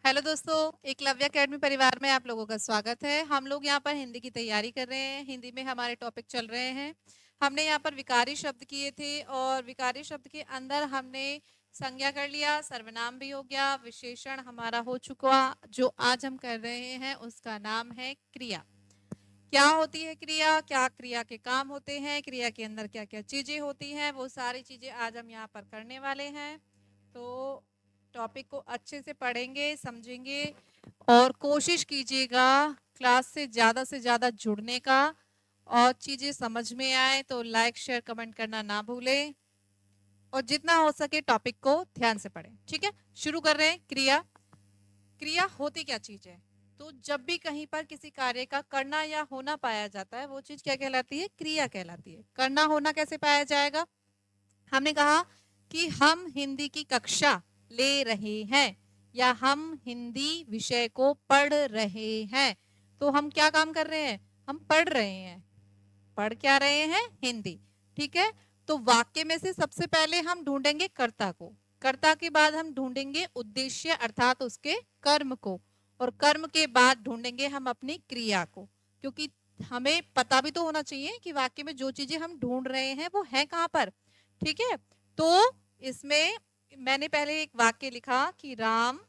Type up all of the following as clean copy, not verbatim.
Hello दोस्तों, Eklavya academy परिवार में आप लोगों का स्वागत है। हम लोग यहाँ पर हिंदी की तैयारी कर रहे हैं। हिंदी में हमारे टॉपिक चल रहे हैं। हमने यहाँ पर विकारी शब्द किए थे और विकारी शब्द के अंदर हमने संज्ञा कर लिया, सर्वनाम भी हो गया, विशेषण हमारा हो चुका। जो आज हम कर रहे हैं उसका नाम है क्रिया। क्या होती है क्रिया, क्या क्रिया के काम होते हैं, क्रिया के अंदर क्या क्या चीजें होती हैं, वो सारी चीजें आज हम यहाँ पर करने वाले हैं। तो टॉपिक को अच्छे से पढ़ेंगे, समझेंगे और कोशिश कीजिएगा क्लास से ज़्यादा जुड़ने का। और चीज़ें समझ में आए तो लाइक शेयर कमेंट करना ना भूलें और जितना हो सके टॉपिक को ध्यान से पढ़ें। ठीक है, शुरू कर रहे हैं। क्रिया। क्रिया होती क्या चीज़ है? तो जब भी कहीं पर किसी कार्य का करना या होना पाया जाता है वो चीज़ क्या कहलाती है? क्रिया कहलाती है। करना होना कैसे पाया जाएगा? हमने कहा कि हम हिंदी की कक्षा ले रहे हैं या हम हिंदी विषय को पढ़ रहे हैं। तो हम क्या काम कर रहे हैं? हम पढ़ रहे हैं। पढ़ क्या रहे हैं? हिंदी। ठीक है, तो वाक्य में से सबसे पहले हम ढूंढेंगे कर्ता को। कर्ता के बाद हम ढूंढेंगे उद्देश्य अर्थात उसके कर्म को, और कर्म के बाद ढूंढेंगे हम अपनी क्रिया को। क्योंकि हमें पता भी तो होना चाहिए कि वाक्य में जो चीजें हम ढूंढ रहे हैं वो है कहाँ पर। ठीक है, तो इसमें मैंने पहले एक वाक्य लिखा कि राम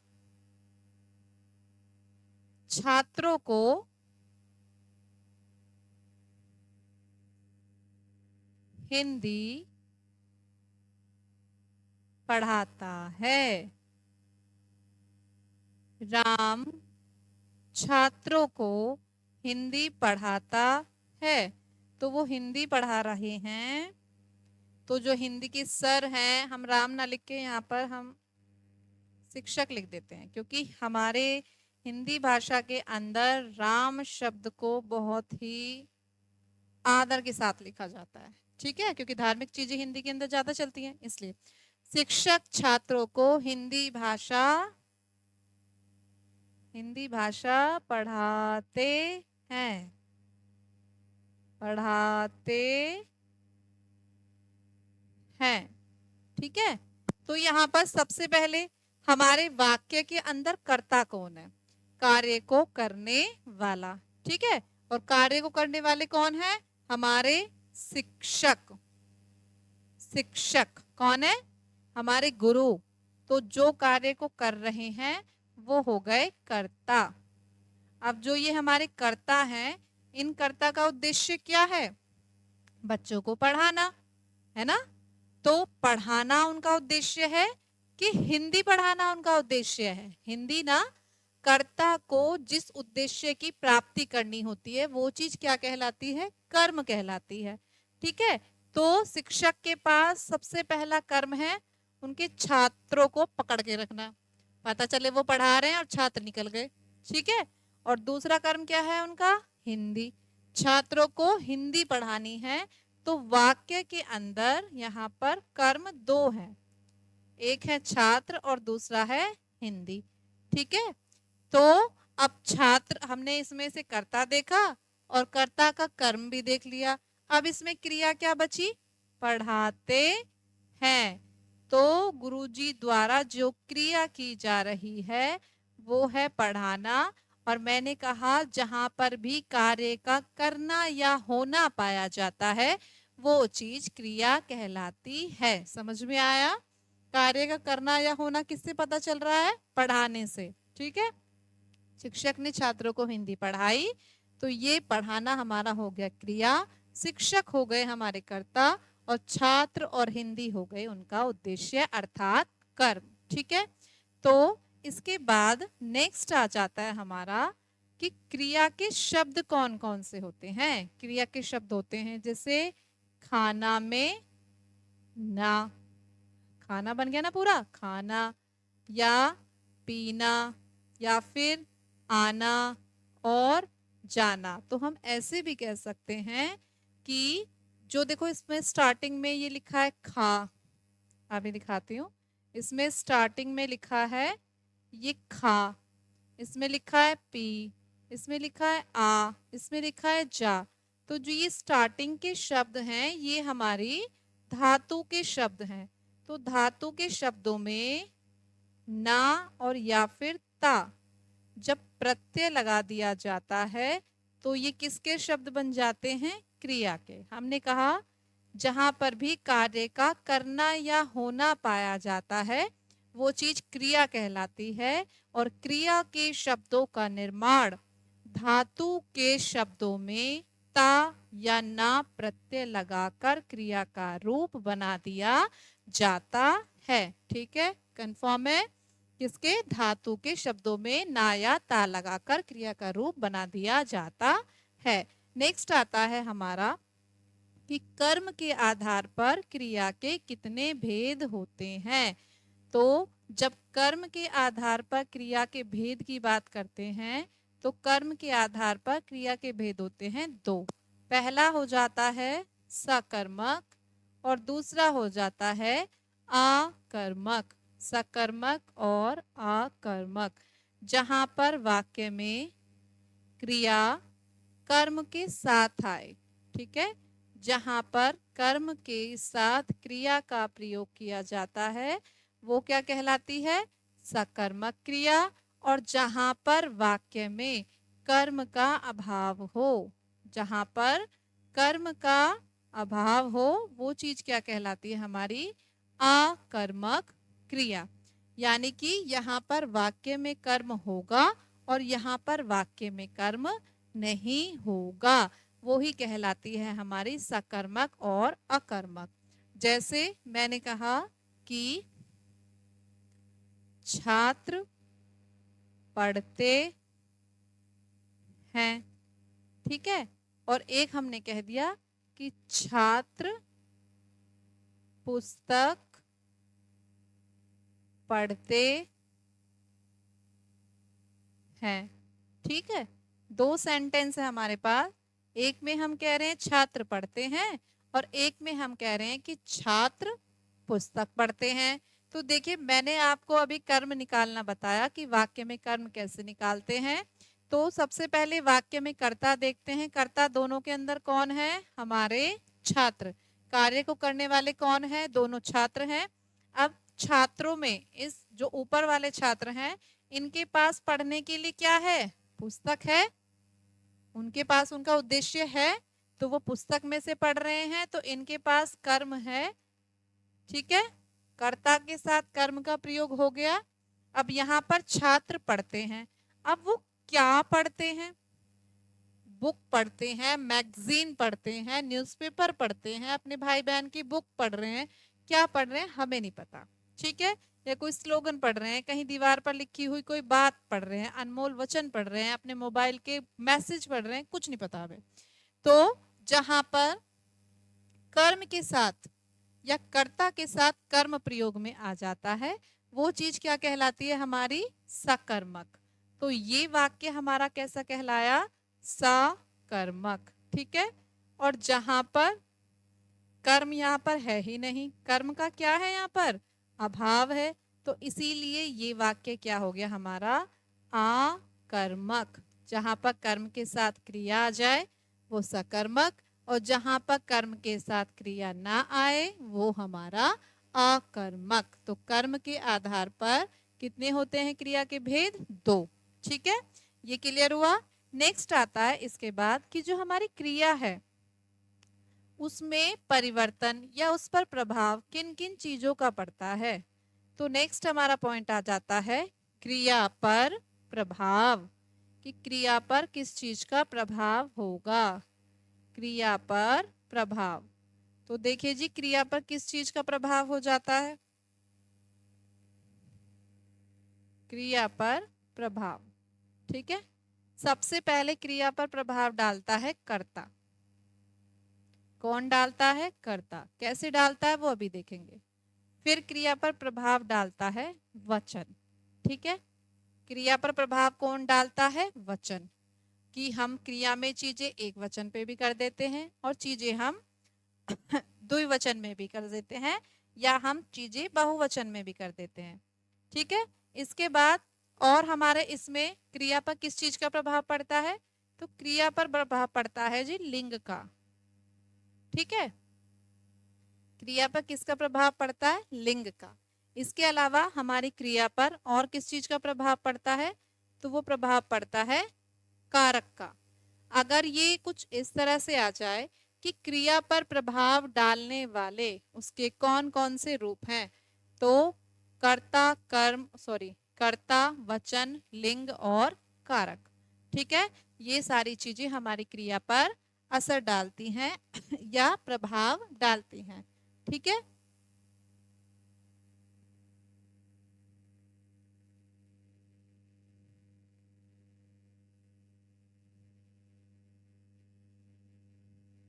छात्रों को हिंदी पढ़ाता है। राम छात्रों को हिंदी पढ़ाता है। तो वो हिंदी पढ़ा रहे हैं। तो जो हिंदी की सर हैं, हम राम ना लिख के यहाँ पर हम शिक्षक लिख देते हैं, क्योंकि हमारे हिंदी भाषा के अंदर राम शब्द को बहुत ही आदर के साथ लिखा जाता है। ठीक है, क्योंकि धार्मिक चीजें हिंदी के अंदर ज्यादा चलती हैं, इसलिए शिक्षक छात्रों को हिंदी भाषा पढ़ाते हैं। पढ़ाते हैं। ठीक है, तो यहाँ पर सबसे पहले हमारे वाक्य के अंदर कर्ता कौन है? कार्य को करने वाला। ठीक है, और कार्य को करने वाले कौन है? हमारे शिक्षक। शिक्षक कौन है? हमारे गुरु। तो जो कार्य को कर रहे हैं वो हो गए कर्ता। अब जो ये हमारे कर्ता हैं, इन कर्ता का उद्देश्य क्या है? बच्चों को पढ़ाना, है ना? तो पढ़ाना उनका उद्देश्य है कि हिंदी पढ़ाना उनका उद्देश्य है? हिंदी ना। कर्ता को जिस उद्देश्य की प्राप्ति करनी होती है वो चीज क्या कहलाती है? कर्म कहलाती है। ठीक है, तो शिक्षक के पास सबसे पहला कर्म है उनके छात्रों को पकड़ के रखना। पता चले वो पढ़ा रहे हैं और छात्र निकल गए। ठीक है, और दूसरा कर्म क्या है उनका? हिंदी। छात्रों को हिंदी पढ़ानी है। तो वाक्य के अंदर यहाँ पर कर्म दो हैं, एक है छात्र और दूसरा है हिंदी। ठीक है, तो अब छात्र हमने इसमें से कर्ता देखा और कर्ता का कर्म भी देख लिया। अब इसमें क्रिया क्या बची? पढ़ाते हैं। तो गुरुजी द्वारा जो क्रिया की जा रही है वो है पढ़ाना। और मैंने कहा जहां पर भी कार्य का करना या होना पाया जाता है वो चीज क्रिया कहलाती है। समझ में आया? कार्य का करना या होना किससे पता चल रहा है? पढ़ाने से। ठीक है, शिक्षक ने छात्रों को हिंदी पढ़ाई, तो ये पढ़ाना हमारा हो गया क्रिया। शिक्षक हो गए हमारे कर्ता और छात्र और हिंदी हो गए उनका उद्देश्य अर्थात कर्म। ठीक है, तो इसके बाद नेक्स्ट आ जाता है हमारा कि क्रिया के शब्द कौन कौन से होते हैं। क्रिया के शब्द होते हैं जैसे खाना में ना, खाना बन गया ना पूरा, खाना, या पीना, या फिर आना और जाना। तो हम ऐसे भी कह सकते हैं कि जो देखो इसमें स्टार्टिंग में ये लिखा है खा, अभी दिखाती हूँ। इसमें स्टार्टिंग में लिखा है ये खा, इसमें लिखा है पी, इसमें लिखा है आ, इसमें लिखा है जा। तो जो ये स्टार्टिंग के शब्द हैं ये हमारी धातु के शब्द हैं। तो धातु के शब्दों में ना और या फिर ता जब प्रत्यय लगा दिया जाता है तो ये किसके शब्द बन जाते हैं? क्रिया के। हमने कहा जहां पर भी कार्य का करना या होना पाया जाता है वो चीज क्रिया कहलाती है। और क्रिया के शब्दों का निर्माण धातु के शब्दों में ता या ना प्रत्यय लगाकर क्रिया का रूप बना दिया जाता है। ठीक है, कंफर्म है? किसके? धातु के शब्दों में ना या ता लगाकर क्रिया का रूप बना दिया जाता है। नेक्स्ट आता है हमारा कि कर्म के आधार पर क्रिया के कितने भेद होते हैं। तो जब कर्म के आधार पर क्रिया के भेद की बात करते हैं तो कर्म के आधार पर क्रिया के भेद होते हैं दो। पहला हो जाता है सकर्मक और दूसरा हो जाता है आकर्मक। सकर्मक और आकर्मक, जहां पर वाक्य में क्रिया कर्म के साथ आए। ठीक है, जहां पर कर्म के साथ क्रिया का प्रयोग किया जाता है वो क्या कहलाती है? सकर्मक क्रिया। और जहां पर वाक्य में कर्म का अभाव हो, जहां पर कर्म का अभाव हो वो चीज क्या कहलाती है? हमारी आकर्मक क्रिया। यानी कि यहाँ पर वाक्य में कर्म होगा और यहाँ पर वाक्य में कर्म नहीं होगा, वो ही कहलाती है हमारी सकर्मक और अकर्मक। जैसे मैंने कहा कि छात्र पढ़ते हैं। ठीक है, और एक हमने कह दिया कि छात्र पुस्तक पढ़ते हैं। ठीक है, दो सेंटेंस है हमारे पास। एक में हम कह रहे हैं छात्र पढ़ते हैं और एक में हम कह रहे हैं कि छात्र पुस्तक पढ़ते हैं। तो देखिए मैंने आपको अभी कर्म निकालना बताया कि वाक्य में कर्म कैसे निकालते हैं। तो सबसे पहले वाक्य में कर्ता देखते हैं। कर्ता दोनों के अंदर कौन है? हमारे छात्र। कार्य को करने वाले कौन है? दोनों छात्र हैं। अब छात्रों में इस जो ऊपर वाले छात्र हैं इनके पास पढ़ने के लिए क्या है? पुस्तक है। उनके पास उनका उद्देश्य है तो वो पुस्तक में से पढ़ रहे हैं, तो इनके पास कर्म है। ठीक है, कर्ता के साथ कर्म का प्रयोग हो गया। अब यहाँ पर छात्र पढ़ते हैं। अब वो क्या पढ़ते हैं? बुक पढ़ते हैं, मैगजीन पढ़ते हैं, न्यूज़पेपर पढ़ते हैं, अपने भाई बहन की बुक पढ़ रहे हैं। क्या पढ़ रहे हैं हमें नहीं पता। ठीक है, या कोई स्लोगन पढ़ रहे हैं, कहीं दीवार पर लिखी हुई कोई बात पढ़ रहे हैं, अनमोल वचन पढ़ रहे हैं, अपने मोबाइल के मैसेज पढ़ रहे हैं, कुछ नहीं पता हमें। तो जहां पर कर्म के साथ या कर्ता के साथ कर्म प्रयोग में आ जाता है वो चीज क्या कहलाती है? हमारी सकर्मक। तो ये वाक्य हमारा कैसा कहलाया? सकर्मक। ठीक है, और जहां पर कर्म यहाँ पर है ही नहीं, कर्म का क्या है? यहाँ पर अभाव है, तो इसीलिए ये वाक्य क्या हो गया हमारा? आकर्मक। जहां पर कर्म के साथ क्रिया आ जाए वो सकर्मक, और जहां पर कर्म के साथ क्रिया ना आए वो हमारा अकर्मक। तो कर्म के आधार पर कितने होते हैं क्रिया के भेद? दो। ठीक है, ये क्लियर हुआ। नेक्स्ट आता है इसके बाद कि जो हमारी क्रिया है उसमें परिवर्तन या उस पर प्रभाव किन किन चीजों का पड़ता है। तो नेक्स्ट हमारा पॉइंट आ जाता है क्रिया पर प्रभाव, कि क्रिया पर किस चीज का प्रभाव होगा। क्रिया पर प्रभाव, तो देखिए जी क्रिया पर किस चीज का प्रभाव हो जाता है? क्रिया पर प्रभाव। ठीक है, सबसे पहले क्रिया पर प्रभाव डालता है कर्ता। कौन डालता है? कर्ता। कैसे डालता है वो अभी देखेंगे। फिर क्रिया पर प्रभाव डालता है वचन। ठीक है, क्रिया पर प्रभाव कौन डालता है? वचन। कि हम क्रिया में चीजें एक वचन पे भी कर देते हैं और चीजें हम द्विवचन में भी कर देते हैं, या हम चीजें बहुवचन में भी कर देते हैं। ठीक है, इसके बाद और हमारे इसमें क्रिया पर किस चीज का प्रभाव पड़ता है? तो क्रिया पर प्रभाव पड़ता है जी लिंग का। ठीक है, क्रिया पर किसका प्रभाव पड़ता है? लिंग का। इसके अलावा हमारी क्रिया पर और किस चीज का प्रभाव पड़ता है? तो वो प्रभाव पड़ता है कारक का। अगर ये कुछ इस तरह से आ जाए कि क्रिया पर प्रभाव डालने वाले उसके कौन कौन से रूप हैं, तो कर्ता, वचन, लिंग और कारक। ठीक है, ये सारी चीजें हमारी क्रिया पर असर डालती हैं या प्रभाव डालती हैं। ठीक है,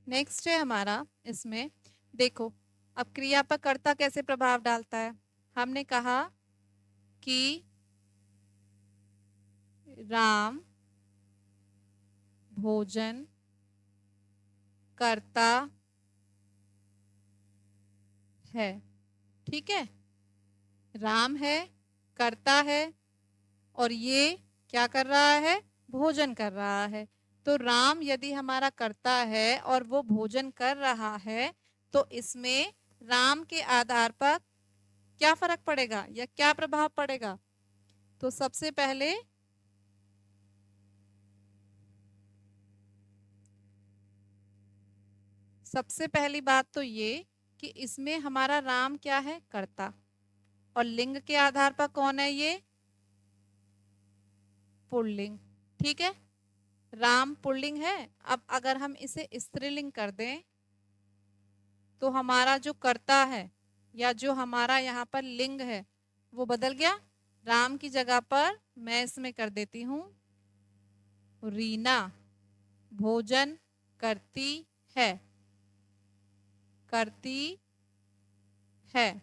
नेक्स्ट है हमारा इसमें, देखो अब क्रिया पर कर्ता कैसे प्रभाव डालता है। हमने कहा कि राम भोजन करता है। ठीक है, राम है, करता है, और ये क्या कर रहा है? भोजन कर रहा है। तो राम यदि हमारा करता है और वो भोजन कर रहा है, तो इसमें राम के आधार पर क्या फर्क पड़ेगा या क्या प्रभाव पड़ेगा? तो सबसे पहली बात तो ये कि इसमें हमारा राम क्या है? कर्ता, और लिंग के आधार पर कौन है? ये पुल्लिंग। ठीक है, राम पुल्लिंग है। अब अगर हम इसे स्त्रीलिंग कर दें तो हमारा जो कर्ता है या जो हमारा यहाँ पर लिंग है वो बदल गया। राम की जगह पर मैं इसमें कर देती हूँ रीना भोजन करती है, करती है।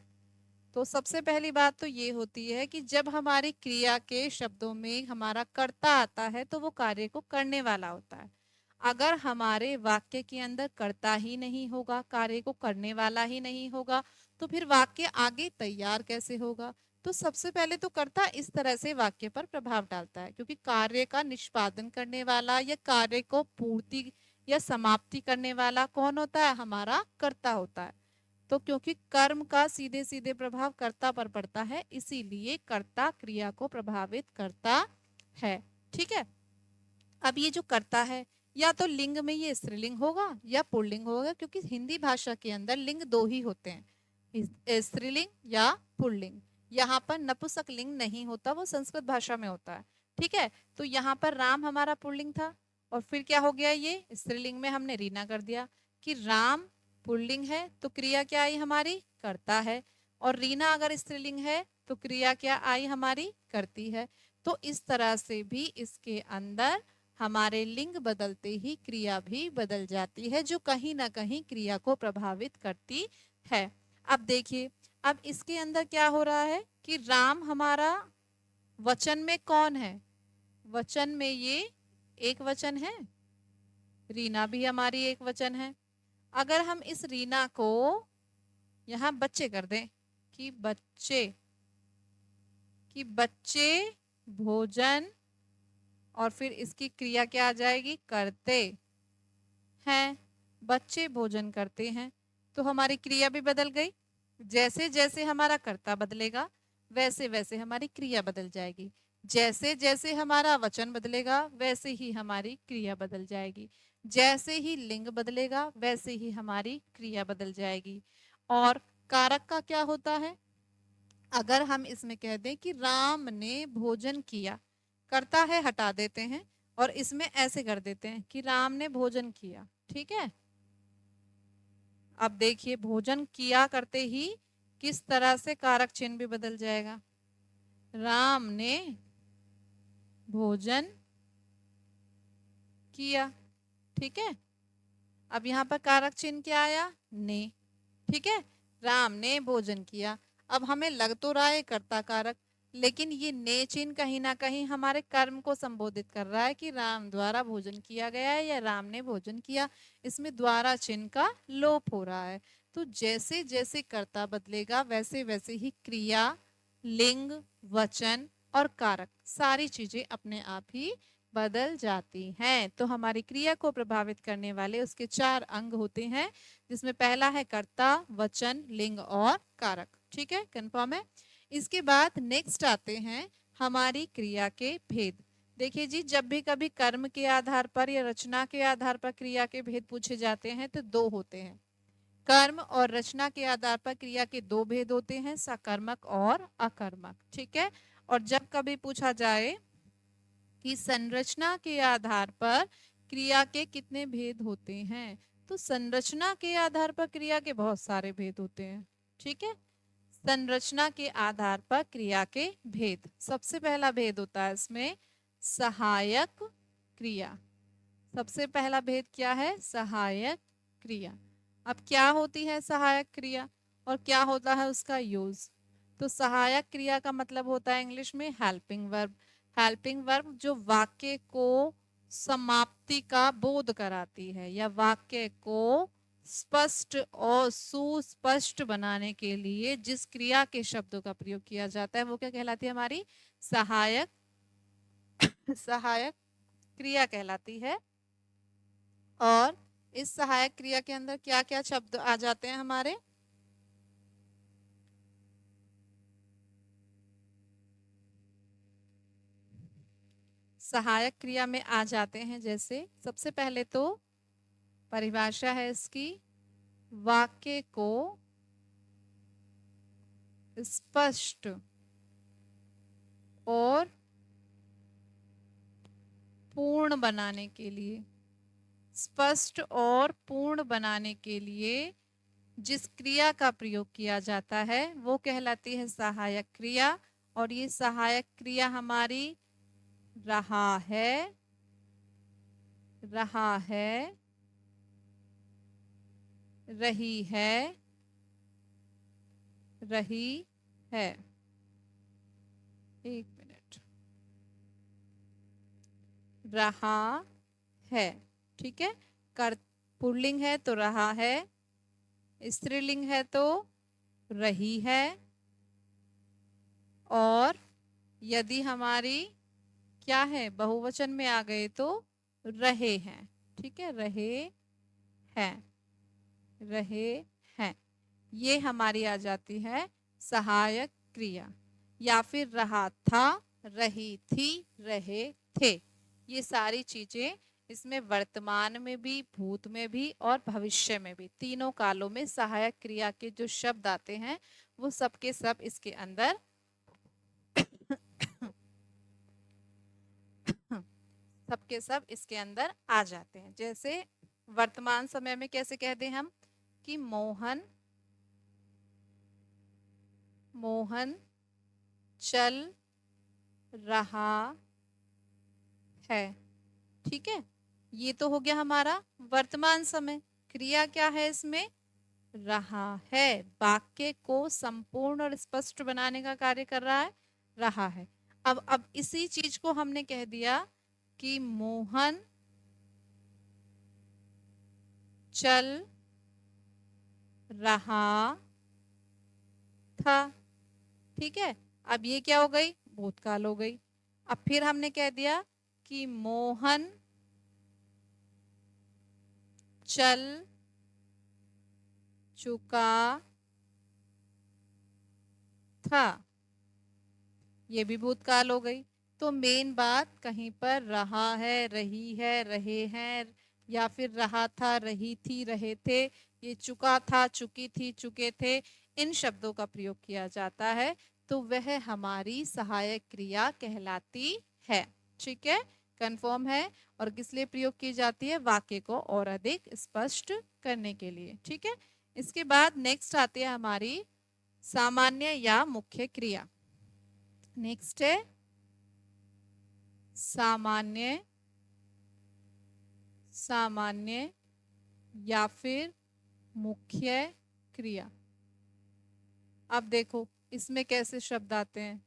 तो सबसे पहली बात तो ये होती है कि जब हमारी क्रिया के शब्दों में हमारा कर्ता आता है तो वो कार्य को करने वाला होता है। अगर हमारे वाक्य के अंदर कर्ता ही नहीं होगा, कार्य को करने वाला ही नहीं होगा, तो फिर वाक्य आगे तैयार कैसे होगा? तो सबसे पहले तो कर्ता इस तरह से वाक्य पर प्रभाव डालता है, क्योंकि कार्य का निष्पादन करने वाला या कार्य को पूर्ति या समाप्ति करने वाला कौन होता है? हमारा कर्ता होता है। तो क्योंकि कर्म का सीधे सीधे प्रभाव कर्ता पर पड़ता है, इसीलिए कर्ता क्रिया को प्रभावित करता है। ठीक है, अब ये जो कर्ता है या तो लिंग में ये स्त्रीलिंग होगा या पुल्लिंग होगा, क्योंकि हिंदी भाषा के अंदर लिंग दो ही होते हैं, स्त्रीलिंग या पुल्लिंग। यहाँ पर नपुंसक लिंग नहीं होता, वो संस्कृत भाषा में होता है। ठीक है, तो यहाँ पर राम हमारा पुल्लिंग था और फिर क्या हो गया? ये स्त्रीलिंग में हमने रीना कर दिया कि राम पुल्लिंग है तो क्रिया क्या आई हमारी? करता है। और रीना अगर स्त्रीलिंग है तो क्रिया क्या आई हमारी? करती है। तो इस तरह से भी इसके अंदर हमारे लिंग बदलते ही क्रिया भी बदल जाती है, जो कहीं ना कहीं क्रिया को प्रभावित करती है। अब देखिए, अब इसके अंदर क्या हो रहा है कि राम हमारा वचन में कौन है? वचन में ये एक वचन है, रीना भी हमारी एक वचन है। अगर हम इस रीना को यहाँ बच्चे कर दें कि बच्चे भोजन, और फिर इसकी क्रिया क्या आ जाएगी? करते हैं। बच्चे भोजन करते हैं, तो हमारी क्रिया भी बदल गई। जैसे जैसे हमारा कर्ता बदलेगा वैसे वैसे हमारी क्रिया बदल जाएगी। जैसे जैसे हमारा वचन बदलेगा वैसे ही हमारी क्रिया बदल जाएगी। जैसे ही लिंग बदलेगा वैसे ही हमारी क्रिया बदल जाएगी। और कारक का क्या होता है? अगर हम इसमें कह दें कि राम ने भोजन किया, करता है हटा देते हैं और इसमें ऐसे कर देते हैं कि राम ने भोजन किया। ठीक है, अब देखिए भोजन किया करते ही किस तरह से कारक चिन्ह भी बदल जाएगा। राम ने भोजन किया। ठीक है, अब यहाँ पर कारक चिन्ह क्या आया? ने। ठीक है, राम ने भोजन किया। अब हमें लग तो रहा है कर्ता कारक, लेकिन ये ने चिन्ह कहीं ना कहीं हमारे कर्म को संबोधित कर रहा है कि राम द्वारा भोजन किया गया है या राम ने भोजन किया। इसमें द्वारा चिन्ह का लोप हो रहा है। तो जैसे जैसे कर्ता बदलेगा वैसे वैसे ही क्रिया, लिंग, वचन और कारक सारी चीजें अपने आप ही बदल जाती हैं। तो हमारी क्रिया को प्रभावित करने वाले उसके 4 अंग होते हैं, जिसमें पहला है कर्ता, वचन, लिंग और कारक। ठीक है, कंफर्म है। इसके बाद नेक्स्ट आते हैं हमारी क्रिया के भेद। देखिए जी, जब भी कभी कर्म के आधार पर या रचना के आधार पर क्रिया के भेद पूछे जाते हैं तो दो होते हैं। कर्म और रचना के आधार पर क्रिया के दो भेद होते हैं, सकर्मक और अकर्मक। ठीक है। और जब कभी पूछा जाए कि संरचना के आधार पर क्रिया के कितने भेद होते हैं, तो संरचना के आधार पर क्रिया के बहुत सारे भेद होते हैं। ठीक है। संरचना के आधार पर क्रिया के भेद, सबसे पहला भेद होता है इसमें सहायक क्रिया। सबसे पहला भेद क्या है? सहायक क्रिया। अब क्या होती है सहायक क्रिया और क्या होता है उसका यूज? तो सहायक क्रिया का मतलब होता है इंग्लिश में हेल्पिंग वर्ब। हेल्पिंग वर्ब जो वाक्य को समाप्ति का बोध कराती है या वाक्य को स्पष्ट और सुस्पष्ट बनाने के लिए जिस क्रिया के शब्दों का प्रयोग किया जाता है वो क्या कहलाती है? हमारी सहायक सहायक क्रिया कहलाती है। और इस सहायक क्रिया के अंदर क्या क्या शब्द आ जाते हैं हमारे? सहायक क्रिया में आ जाते हैं जैसे सबसे पहले तो परिभाषा है इसकी, वाक्य को स्पष्ट और पूर्ण बनाने के लिए, स्पष्ट और पूर्ण बनाने के लिए जिस क्रिया का प्रयोग किया जाता है वो कहलाती है सहायक क्रिया। और ये सहायक क्रिया हमारी रहा है, रहा है, रही है, रही है। एक मिनट, रहा है। ठीक है। कर पुल्लिंग है तो रहा है, स्त्रीलिंग है तो रही है, और यदि हमारी क्या है बहुवचन में आ गए तो रहे हैं। ठीक है, रहे हैं, रहे हैं। ये हमारी आ जाती है सहायक क्रिया। या फिर रहा था, रही थी, रहे थे। ये सारी चीजें इसमें वर्तमान में भी, भूत में भी और भविष्य में भी, तीनों कालों में सहायक क्रिया के जो शब्द आते हैं वो सब के सब इसके अंदर सबके सब इसके अंदर आ जाते हैं। जैसे वर्तमान समय में कैसे कह दें हम कि मोहन, मोहन चल रहा है। ठीक है। ये तो हो गया हमारा वर्तमान समय। क्रिया क्या है इसमें? रहा है। वाक्य को संपूर्ण और स्पष्ट बनाने का कार्य कर रहा है, रहा है। अब इसी चीज को हमने कह दिया कि मोहन चल रहा था। ठीक है। अब ये क्या हो गई? भूतकाल हो गई। अब फिर हमने कह दिया कि मोहन चल चुका था। ये भी भूतकाल हो गई। तो मेन बात कहीं पर रहा है, रही है, रहे हैं, या फिर रहा था, रही थी, रहे थे, ये चुका था, चुकी थी, चुके थे, इन शब्दों का प्रयोग किया जाता है तो वह हमारी सहायक क्रिया कहलाती है। ठीक है, कंफर्म है। और किस लिए प्रयोग की जाती है? वाक्य को और अधिक स्पष्ट करने के लिए। ठीक है। इसके बाद नेक्स्ट आती है हमारी सामान्य या मुख्य क्रिया। नेक्स्ट है सामान्य, सामान्य या फिर मुख्य क्रिया। अब देखो इसमें कैसे शब्द आते हैं।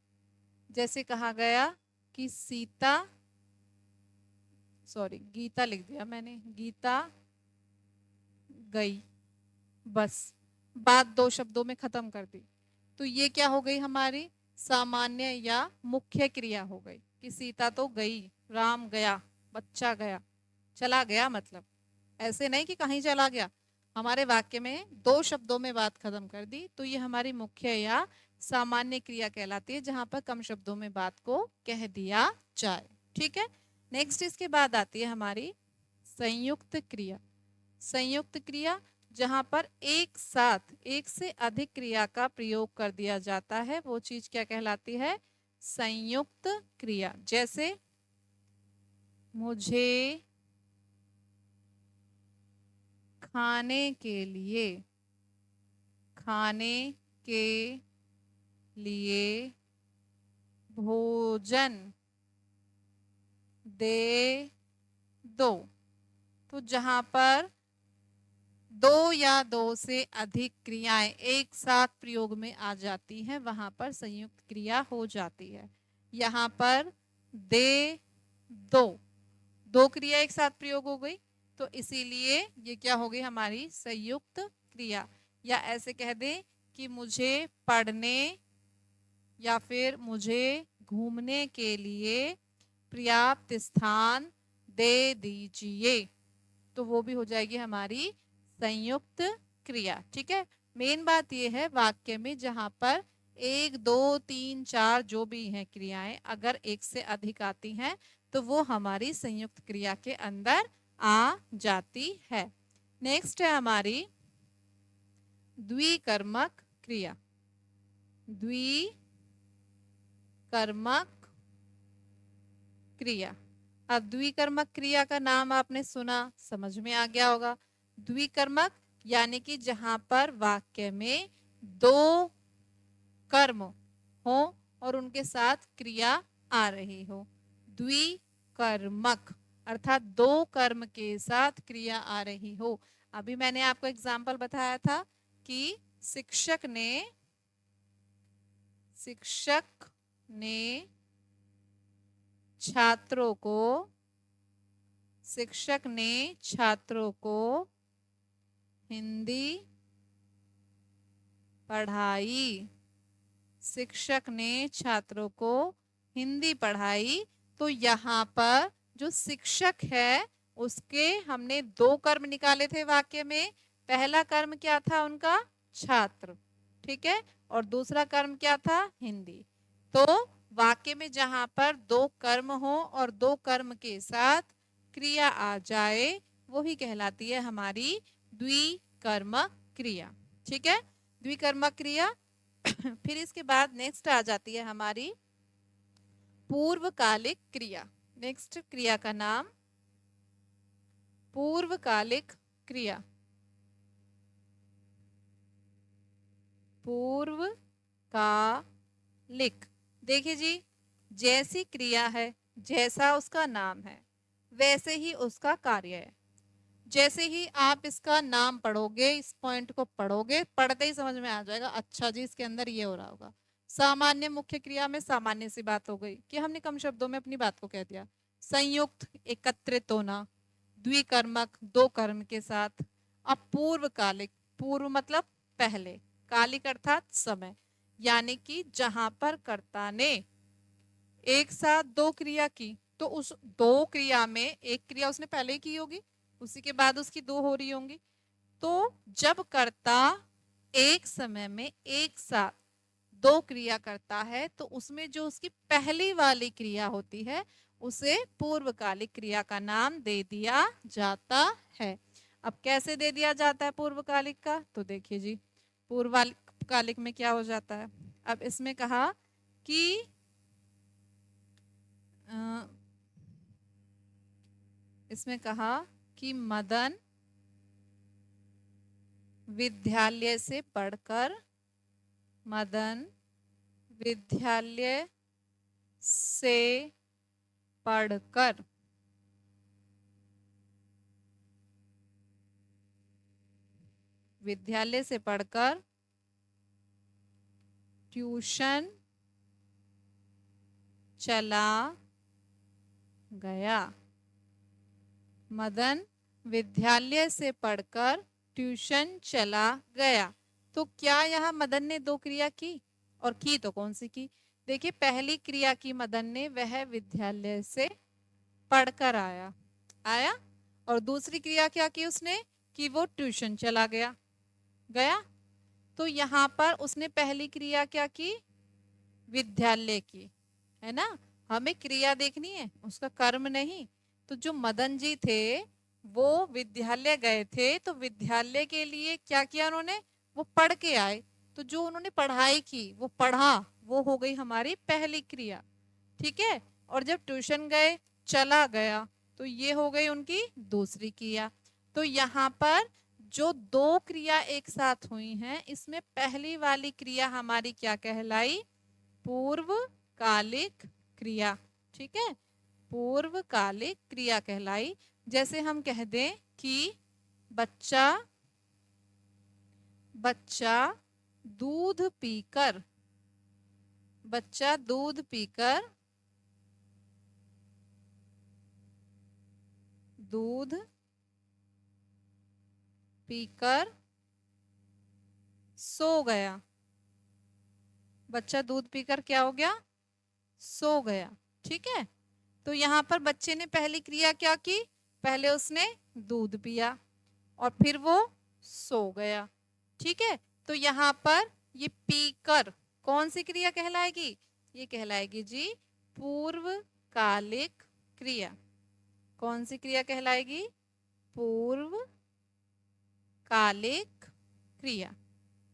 जैसे कहा गया कि सीता, सॉरी गीता लिख दिया मैंने, गीता गई, बस बात दो शब्दों में खत्म कर दी। तो ये क्या हो गई? हमारी सामान्य या मुख्य क्रिया हो गई कि सीता तो गई, राम गया, बच्चा गया, चला गया। मतलब ऐसे नहीं कि कहीं चला गया, हमारे वाक्य में दो शब्दों में बात खत्म कर दी, तो ये हमारी मुख्य या सामान्य क्रिया कहलाती है, जहां पर कम शब्दों में बात को कह दिया जाए। ठीक है, नेक्स्ट इसके बाद आती है हमारी संयुक्त क्रिया। संयुक्त क्रिया जहां पर एक साथ एक से अधिक क्रिया का प्रयोग कर दिया जाता है, वो चीज क्या कहलाती है? संयुक्त क्रिया। जैसे मुझे खाने के लिए, खाने के लिए भोजन दे दो। तो जहां पर दो या दो से अधिक क्रियाएं एक साथ प्रयोग में आ जाती हैं, वहां पर संयुक्त क्रिया हो जाती है। यहाँ पर दे दो, दो क्रिया एक साथ प्रयोग हो गई, तो इसीलिए ये क्या हो गई हमारी संयुक्त क्रिया। या ऐसे कह दें कि मुझे पढ़ने या फिर मुझे घूमने के लिए पर्याप्त स्थान दे दीजिए, तो वो भी हो जाएगी हमारी संयुक्त क्रिया। ठीक है, मेन बात ये है वाक्य में जहां पर एक, दो, तीन, चार जो भी हैं क्रियाएं, अगर एक से अधिक आती हैं तो वो हमारी संयुक्त क्रिया के अंदर आ जाती है। नेक्स्ट है हमारी द्विकर्मक क्रिया। द्विकर्मक क्रिया। अब द्विकर्मक क्रिया का नाम आपने सुना, समझ में आ गया होगा। द्विकर्मक यानी कि जहां पर वाक्य में दो कर्म हो और उनके साथ क्रिया आ रही हो। द्विकर्मक अर्थात दो कर्म के साथ क्रिया आ रही हो। अभी मैंने आपको एग्जाम्पल बताया था कि शिक्षक ने छात्रों को हिंदी पढ़ाई। शिक्षक ने छात्रों को हिंदी पढ़ाई। तो यहाँ पर जो शिक्षक है उसके हमने दो कर्म निकाले थे वाक्य में। पहला कर्म क्या था उनका? छात्र। ठीक है, और दूसरा कर्म क्या था? हिंदी। तो वाक्य में जहां पर दो कर्म हो और दो कर्म के साथ क्रिया आ जाए, वो ही कहलाती है हमारी द्विकर्मक क्रिया। ठीक है, द्विकर्मक क्रिया। फिर इसके बाद नेक्स्ट आ जाती है हमारी पूर्वकालिक क्रिया। नेक्स्ट क्रिया का नाम पूर्वकालिक क्रिया। पूर्वकालिक, देखिए जी, जैसी क्रिया है, जैसा उसका नाम है, वैसे ही उसका कार्य है। जैसे ही आप इसका नाम पढ़ोगे, इस पॉइंट को पढ़ोगे, पढ़ते ही समझ में आ जाएगा, अच्छा जी इसके अंदर ये हो रहा होगा। सामान्य मुख्य क्रिया में सामान्य सी बात हो गई कि हमने कम शब्दों में अपनी बात को कह दिया। संयुक्त एकत्रित होना, द्विकर्मक दो कर्म के साथ। अब पूर्वकालिक, पूर्व मतलब पहले, कालिक अर्थात समय, यानी कि जहां पर कर्ता ने एक साथ दो क्रिया की, तो उस दो क्रिया में एक क्रिया उसने पहले ही की होगी, उसी के बाद उसकी दो हो रही होंगी। तो जब कर्ता एक समय में एक साथ दो क्रिया करता है, तो उसमें जो उसकी पहली वाली क्रिया होती है उसे पूर्वकालिक क्रिया का नाम दे दिया जाता है। अब कैसे दे दिया जाता है पूर्वकालिक का? तो देखिए जी, पूर्वकालिक में क्या हो जाता है। अब इसमें कहा कि मदन विद्यालय से पढ़कर, मदन विद्यालय से पढ़कर विद्यालय से पढ़कर ट्यूशन चला गया। मदन विद्यालय से पढ़कर ट्यूशन चला गया। तो क्या यहाँ मदन ने दो क्रिया की? और की तो कौन सी की? देखिए, पहली क्रिया की मदन ने, वह विद्यालय से पढ़कर आया। और दूसरी क्रिया क्या की उसने? कि वो ट्यूशन चला गया। तो यहाँ पर उसने पहली क्रिया क्या की, विद्यालय की, है ना। हमें क्रिया देखनी है, उसका कर्म नहीं। तो जो मदन जी थे वो विद्यालय गए थे, तो विद्यालय के लिए क्या किया उन्होंने, वो पढ़ के आए। तो जो उन्होंने पढ़ाई की, वो पढ़ा, वो हो गई हमारी पहली क्रिया। ठीक है। और जब ट्यूशन गए, चला गया, तो ये हो गई उनकी दूसरी क्रिया। तो यहाँ पर जो दो क्रिया एक साथ हुई हैं, इसमें पहली वाली क्रिया हमारी क्या कहलाई, पूर्वकालिक क्रिया। ठीक है, पूर्वकालिक क्रिया कहलाई। जैसे हम कह दें कि बच्चा बच्चा दूध पीकर, बच्चा दूध पीकर, दूध पीकर सो गया। बच्चा दूध पीकर क्या हो गया, सो गया। ठीक है। तो यहाँ पर बच्चे ने पहली क्रिया क्या की, पहले उसने दूध पिया और फिर वो सो गया। ठीक है। तो यहाँ पर ये पीकर कौन सी क्रिया कहलाएगी, ये कहलाएगी जी पूर्वकालिक क्रिया। कौन सी क्रिया कहलाएगी, पूर्वकालिक क्रिया।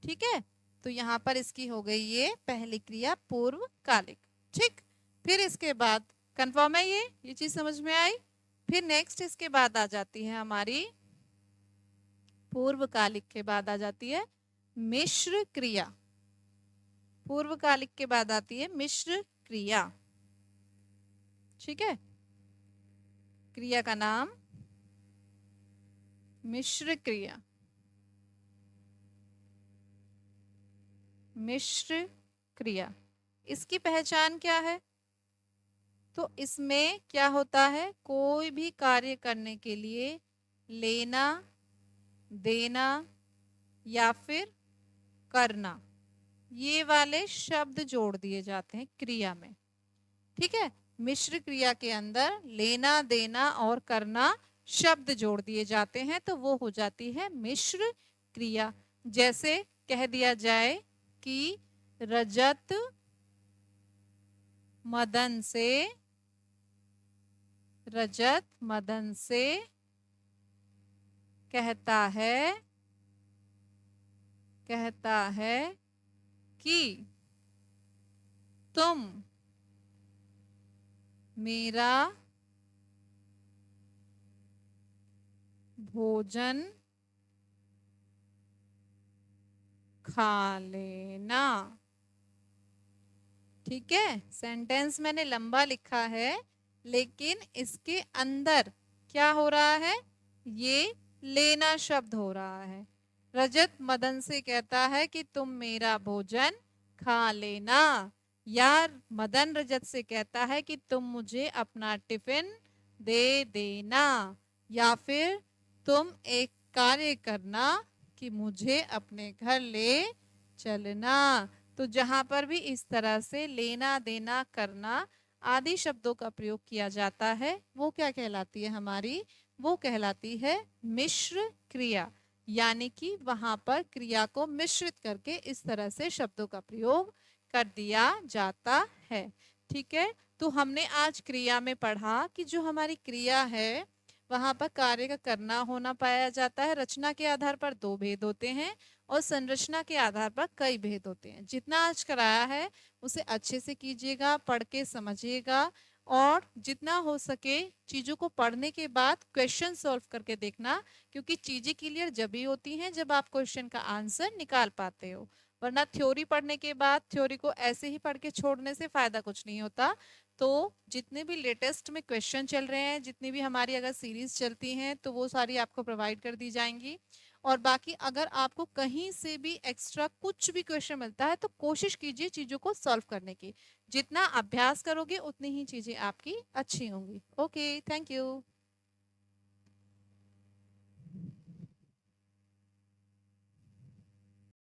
ठीक है। तो यहाँ पर इसकी हो गई ये पहली क्रिया पूर्वकालिक। ठीक। फिर इसके बाद कंफर्म है, ये चीज समझ में आई। फिर नेक्स्ट इसके बाद आ जाती है हमारी, पूर्वकालिक के बाद आ जाती है मिश्र क्रिया। पूर्वकालिक के बाद आती है मिश्र क्रिया। ठीक है। क्रिया का नाम मिश्र क्रिया। मिश्र क्रिया, इसकी पहचान क्या है, तो इसमें क्या होता है, कोई भी कार्य करने के लिए लेना, देना या फिर करना, ये वाले शब्द जोड़ दिए जाते हैं क्रिया में। ठीक है। मिश्र क्रिया के अंदर लेना, देना और करना शब्द जोड़ दिए जाते हैं, तो वो हो जाती है मिश्र क्रिया। जैसे कह दिया जाए कि रजत मदन से, रजत मदन से कहता है कि तुम मेरा भोजन खा लेना। ठीक है। सेंटेंस मैंने लंबा लिखा है, लेकिन इसके अंदर क्या हो रहा है, ये लेना शब्द हो रहा है। रजत मदन से कहता है कि तुम मेरा भोजन खा लेना, या मदन रजत से कहता है कि तुम मुझे अपना टिफिन दे देना, या फिर तुम एक कार्य करना कि मुझे अपने घर ले चलना। तो जहां पर भी इस तरह से लेना, देना, करना आदि शब्दों का प्रयोग किया जाता है, वो क्या कहलाती है हमारी, वो कहलाती है मिश्र क्रिया। यानी कि वहां पर क्रिया को मिश्रित करके इस तरह से शब्दों का प्रयोग कर दिया जाता है। ठीक है। तो हमने आज क्रिया में पढ़ा कि जो हमारी क्रिया है वहां पर कार्य का करना होना पाया जाता है। रचना के आधार पर दो भेद होते हैं और संरचना के आधार पर कई भेद होते हैं। जितना आज कराया है उसे अच्छे से कीजिएगा, पढ़ के समझिएगा, और जितना हो सके चीज़ों को पढ़ने के बाद क्वेश्चन सॉल्व करके देखना, क्योंकि चीज़ें क्लियर जब ही होती हैं जब आप क्वेश्चन का आंसर निकाल पाते हो। वरना थ्योरी पढ़ने के बाद थ्योरी को ऐसे ही पढ़ के छोड़ने से फायदा कुछ नहीं होता। तो जितने भी लेटेस्ट में क्वेश्चन चल रहे हैं, जितनी भी हमारी अगर सीरीज चलती हैं, तो वो सारी आपको प्रोवाइड कर दी जाएंगी। और बाकी अगर आपको कहीं से भी एक्स्ट्रा कुछ भी क्वेश्चन मिलता है तो कोशिश कीजिए चीज़ों को सॉल्व करने की। जितना अभ्यास करोगे उतनी ही चीज़ें आपकी अच्छी होंगी। Okay, thank you.